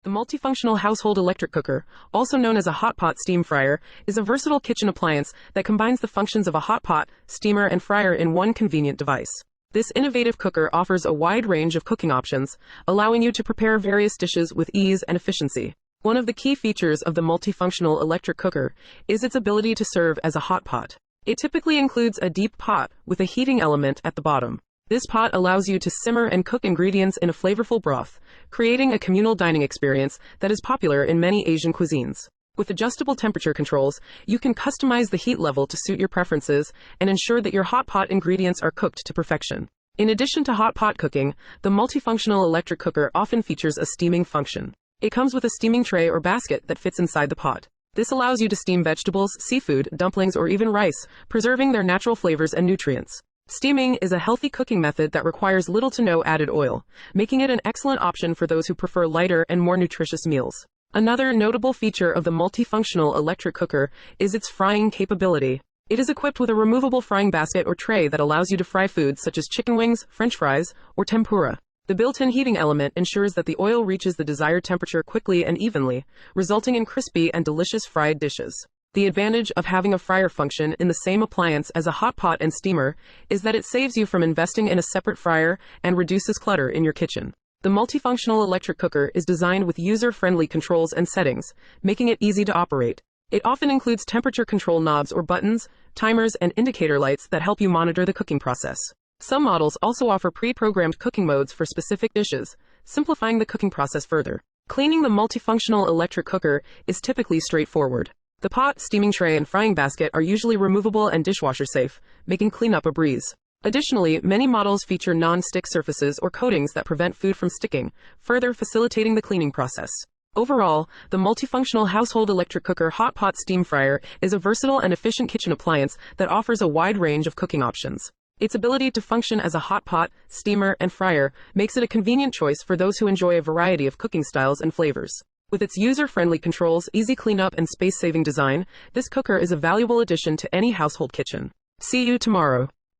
The multifunctional household electric cooker, also known as a hot pot steam fryer, is a versatile kitchen appliance that combines the functions of a hot pot, steamer, and fryer in one convenient device. This innovative cooker offers a wide range of cooking options, allowing you to prepare various dishes with ease and efficiency. One of the key features of the multifunctional electric cooker is its ability to serve as a hot pot. It typically includes a deep pot with a heating element at the bottom. This pot allows you to simmer and cook ingredients in a flavorful broth, creating a communal dining experience that is popular in many Asian cuisines. With adjustable temperature controls, you can customize the heat level to suit your preferences and ensure that your hot pot ingredients are cooked to perfection. In addition to hot pot cooking, the multifunctional electric cooker often features a steaming function. It comes with a steaming tray or basket that fits inside the pot. This allows you to steam vegetables, seafood, dumplings, or even rice, preserving their natural flavors and nutrients. Steaming is a healthy cooking method that requires little to no added oil, making it an excellent option for those who prefer lighter and more nutritious meals. Another notable feature of the multifunctional electric cooker is its frying capability. It is equipped with a removable frying basket or tray that allows you to fry foods such as chicken wings, French fries, or tempura. The built-in heating element ensures that the oil reaches the desired temperature quickly and evenly, resulting in crispy and delicious fried dishes. The advantage of having a fryer function in the same appliance as a hot pot and steamer is that it saves you from investing in a separate fryer and reduces clutter in your kitchen. The multifunctional electric cooker is designed with user-friendly controls and settings, making it easy to operate. It often includes temperature control knobs or buttons, timers, and indicator lights that help you monitor the cooking process. Some models also offer pre-programmed cooking modes for specific dishes, simplifying the cooking process further. Cleaning the multifunctional electric cooker is typically straightforward. The pot, steaming tray, and frying basket are usually removable and dishwasher safe, making cleanup a breeze. Additionally, many models feature non-stick surfaces or coatings that prevent food from sticking, further facilitating the cleaning process. Overall, the multifunctional household electric cooker hot pot steam fryer is a versatile and efficient kitchen appliance that offers a wide range of cooking options. Its ability to function as a hot pot, steamer, and fryer makes it a convenient choice for those who enjoy a variety of cooking styles and flavors. With its user-friendly controls, easy cleanup, and space-saving design, this cooker is a valuable addition to any household kitchen. See you tomorrow.